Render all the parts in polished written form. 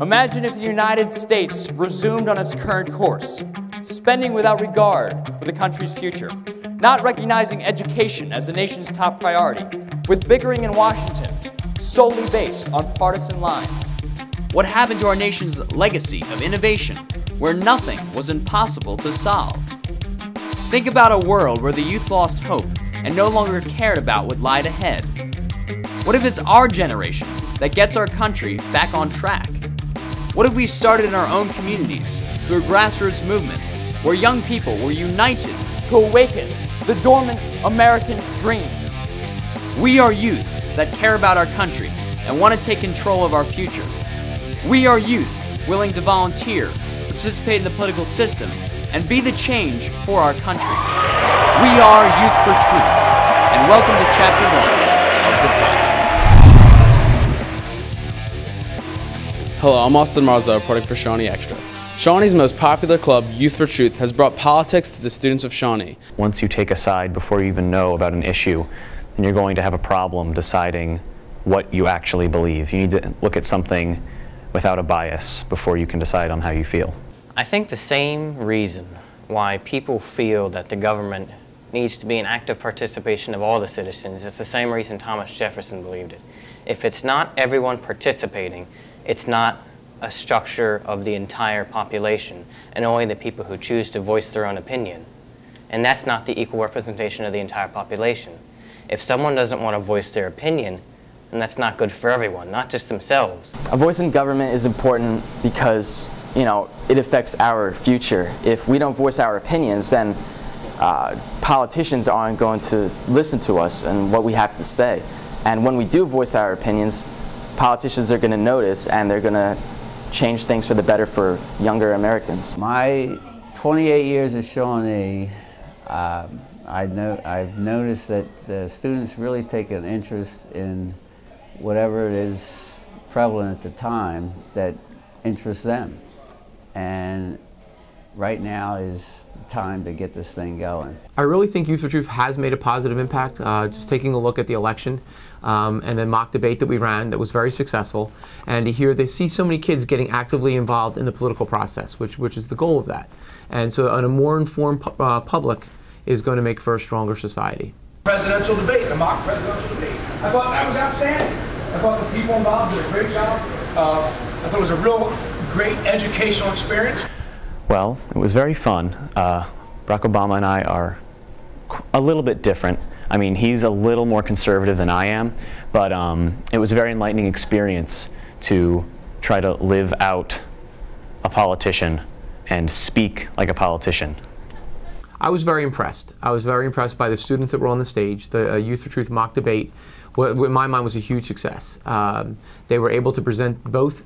Imagine if the United States resumed on its current course, spending without regard for the country's future, not recognizing education as the nation's top priority, with bickering in Washington solely based on partisan lines. What happened to our nation's legacy of innovation, where nothing was impossible to solve? Think about a world where the youth lost hope and no longer cared about what lied ahead. What if it's our generation that gets our country back on track? What if we started in our own communities through a grassroots movement where young people were united to awaken the dormant American dream? We are youth that care about our country and want to take control of our future. We are youth willing to volunteer, participate in the political system, and be the change for our country. We are Youth for Truth, and welcome to Chapter 1 of the project. Hello, I'm Austin Marzo, reporting for Shawnee Extra. Shawnee's most popular club, Youth for Truth, has brought politics to the students of Shawnee. Once you take a side before you even know about an issue, then you're going to have a problem deciding what you actually believe. You need to look at something without a bias before you can decide on how you feel. I think the same reason why people feel that the government needs to be an active participation of all the citizens is the same reason Thomas Jefferson believed it. If it's not everyone participating, it's not a structure of the entire population and only the people who choose to voice their own opinion. And that's not the equal representation of the entire population. If someone doesn't want to voice their opinion, then that's not good for everyone, not just themselves. A voice in government is important because, it affects our future. If we don't voice our opinions, then politicians aren't going to listen to us and what we have to say. And when we do voice our opinions, politicians are going to notice and they're going to change things for the better for younger Americans. My 28 years at Shawnee, I've noticed that the students really take an interest in whatever it is prevalent at the time that interests them. And right now is the time to get this thing going. I really think Youth for Truth has made a positive impact. Just taking a look at the election and the mock debate that we ran that was very successful, and to hear they see so many kids getting actively involved in the political process, which is the goal of that. And so a more informed public is going to make for a stronger society. Presidential debate, the mock presidential debate. I thought that was outstanding. I thought the people involved did a great job. I thought it was a real great educational experience. Well, it was very fun. Barack Obama and I are a little bit different. I mean, he's a little more conservative than I am, but it was a very enlightening experience to try to live out a politician and speak like a politician. I was very impressed. I was very impressed by the students that were on the stage. The Youth for Truth mock debate, in my mind, was a huge success. They were able to present both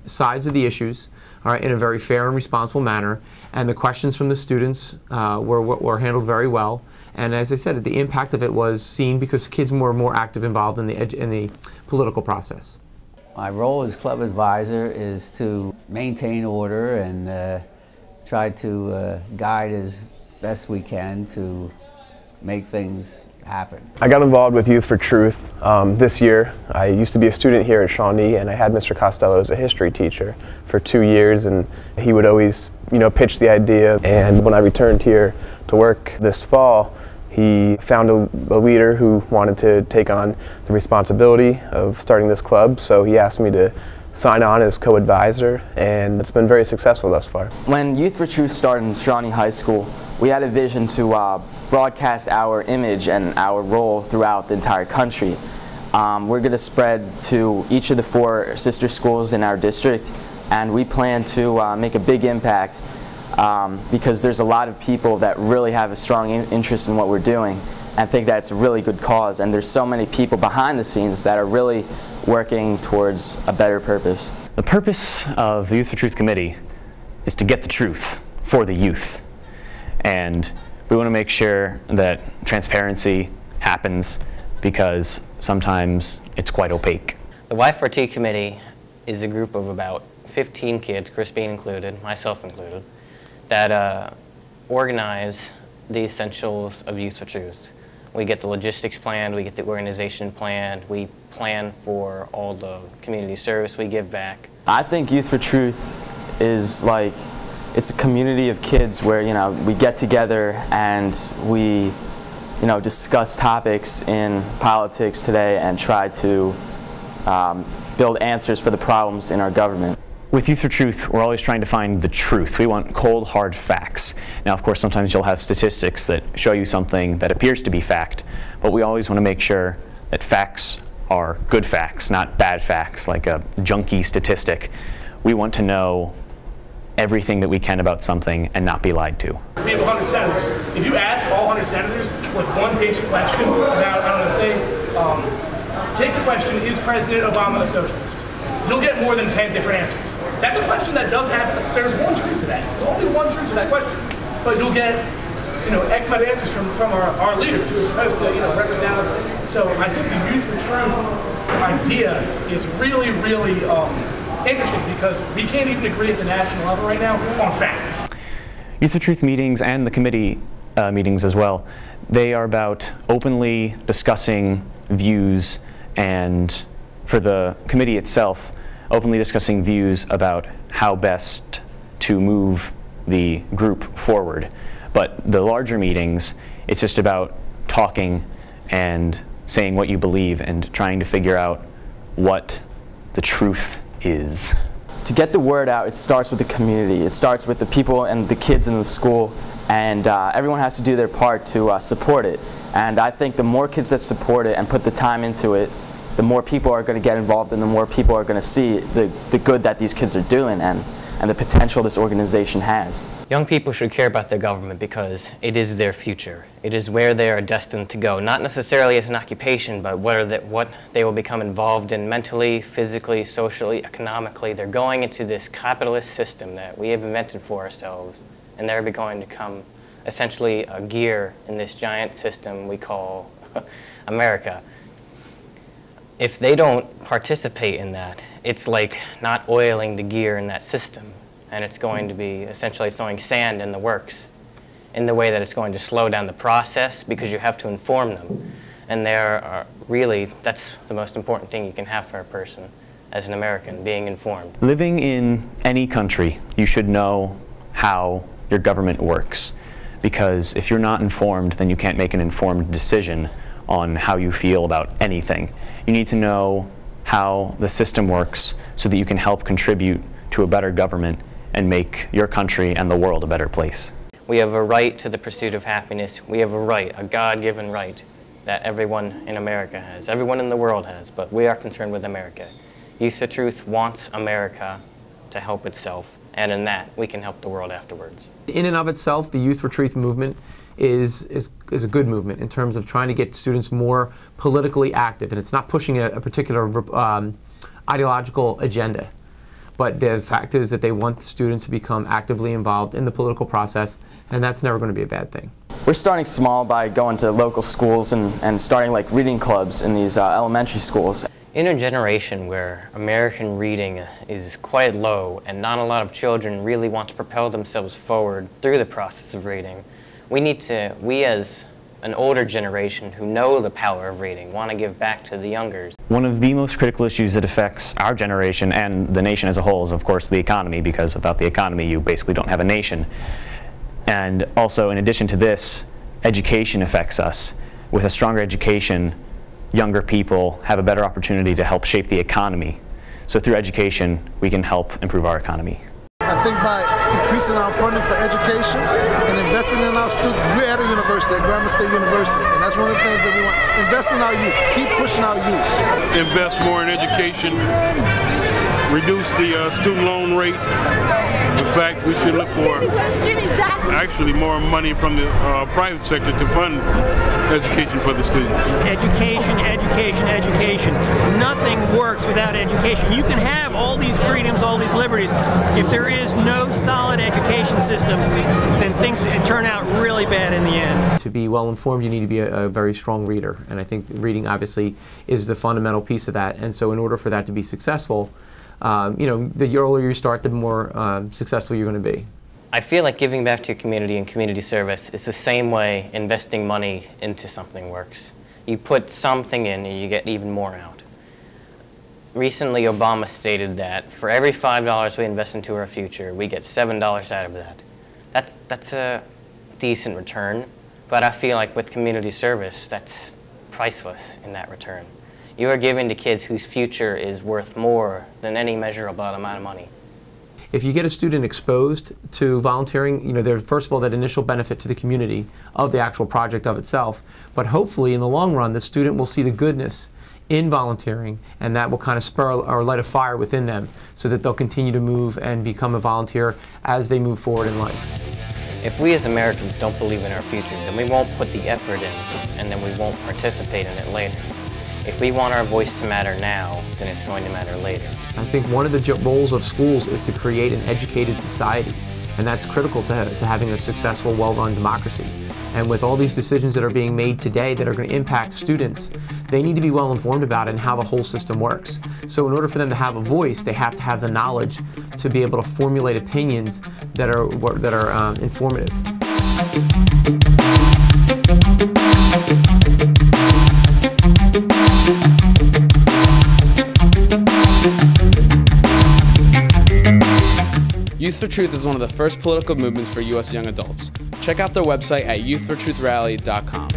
sides of the issues, in a very fair and responsible manner, and the questions from the students were handled very well. And as I said, the impact of it was seen because kids were more active involved in the political process. My role as club advisor is to maintain order and try to guide as best we can to make things happen. I got involved with Youth for Truth this year. I used to be a student here at Shawnee, and I had Mr. Costello as a history teacher for 2 years, and he would always, pitch the idea. And when I returned here to work this fall, he found a leader who wanted to take on the responsibility of starting this club, so he asked me to sign on as co-advisor, and it's been very successful thus far. When Youth for Truth started in Shawnee High School, we had a vision to broadcast our image and our role throughout the entire country. We're going to spread to each of the 4 sister schools in our district, and we plan to make a big impact because there's a lot of people that really have a strong interest in what we're doing and think that it's a really good cause, and there's so many people behind the scenes that are really working towards a better purpose. The purpose of the Youth for Truth Committee is to get the truth for the youth. And we want to make sure that transparency happens because sometimes it's quite opaque. The Y4T committee is a group of about 15 kids, Chris Biehn included, myself included, that organize the essentials of Youth for Truth. We get the logistics planned, we get the organization planned, we plan for all the community service we give back. I think Youth for Truth is like, it's a community of kids where, you know, we get together and we, you know, discuss topics in politics today and try to build answers for the problems in our government. With Youth for Truth, we're always trying to find the truth. We want cold, hard facts. Now, of course, sometimes you'll have statistics that show you something that appears to be fact, but we always want to make sure that facts are good facts, not bad facts, like a junky statistic. We want to know everything that we can about something and not be lied to. We have 100 senators. If you ask all 100 senators like one basic question about, I don't know, say, take the question, is President Obama a socialist? You'll get more than 10 different answers. That's a question that does have, there's one truth to that. There's only one truth to that question. But you'll get, you know, X amount of answers from our leaders who are supposed to, you know, represent us. So I think the Youth for Truth idea is really, really interesting because we can't even agree at the national level right now on facts. Youth for Truth meetings and the committee meetings as well, they are about openly discussing views, and for the committee itself, openly discussing views about how best to move the group forward. But the larger meetings, it's just about talking and saying what you believe and trying to figure out what the truth is. To get the word out, it starts with the community. It starts with the people and the kids in the school, and everyone has to do their part to support it. And I think the more kids that support it and put the time into it, the more people are going to get involved and the more people are going to see the good that these kids are doing and the potential this organization has. Young people should care about their government because it is their future. It is where they are destined to go, not necessarily as an occupation, but what they will become involved in mentally, physically, socially, economically. They're going into this capitalist system that we have invented for ourselves, and they're going to become essentially a gear in this giant system we call America. If they don't participate in that, it's like not oiling the gear in that system, and it's going to be essentially throwing sand in the works in the way that it's going to slow down the process because you have to inform them. And that's the most important thing you can have for a person as an American, being informed. Living in any country, you should know how your government works, because if you're not informed, then you can't make an informed decision on how you feel about anything. You need to know how the system works so that you can help contribute to a better government and make your country and the world a better place. We have a right to the pursuit of happiness. We have a right, a God-given right, that everyone in America has, everyone in the world has, but we are concerned with America. Youth for Truth wants America to help itself, and in that, we can help the world afterwards. In and of itself, the Youth for Truth movement is a good movement in terms of trying to get students more politically active, and it's not pushing a particular ideological agenda. But the fact is that they want students to become actively involved in the political process, and that's never going to be a bad thing. We're starting small by going to local schools and starting like reading clubs in these elementary schools. In a generation where American reading is quite low and not a lot of children really want to propel themselves forward through the process of reading, we as an older generation who know the power of reading want to give back to the youngers. One of the most critical issues that affects our generation and the nation as a whole is, of course, the economy, because without the economy you basically don't have a nation. And also, in addition to this, education affects us. With a stronger education, younger people have a better opportunity to help shape the economy. So through education, we can help improve our economy. I think by increasing our funding for education and investing in our students, we're at a university, at Grambling State University, and that's one of the things that we want. Invest in our youth, keep pushing our youth. Invest more in education, reduce the student loan rate. In fact, we should look for actually more money from the private sector to fund education for the students. Education, education, education. Nothing works without education. You can have all these freedoms, all these liberties. If there is no solid education system, then things turn out really bad in the end. To be well informed, you need to be a very strong reader, and I think reading obviously is the fundamental piece of that. And so in order for that to be successful, you know, the earlier you start, the more successful you're going to be. I feel like giving back to your community and community service is the same way investing money into something works. You put something in and you get even more out. Recently, Obama stated that for every $5 we invest into our future, we get $7 out of that. That's a decent return, but I feel like with community service, that's priceless in that return. You are giving to kids whose future is worth more than any measurable amount of money. If you get a student exposed to volunteering, there's first of all that initial benefit to the community of the actual project of itself, but hopefully in the long run the student will see the goodness in volunteering, and that will kind of spur or light a fire within them so that they'll continue to move and become a volunteer as they move forward in life. If we as Americans don't believe in our future, then we won't put the effort in, and then we won't participate in it later. If we want our voice to matter now, then it's going to matter later. I think one of the roles of schools is to create an educated society, and that's critical to having a successful, well-run democracy. And with all these decisions that are being made today that are going to impact students, they need to be well informed about it and how the whole system works. So in order for them to have a voice, they have to have the knowledge to be able to formulate opinions that are informative. Youth for Truth is one of the first political movements for U.S. young adults. Check out their website at youthfortruithrally.com.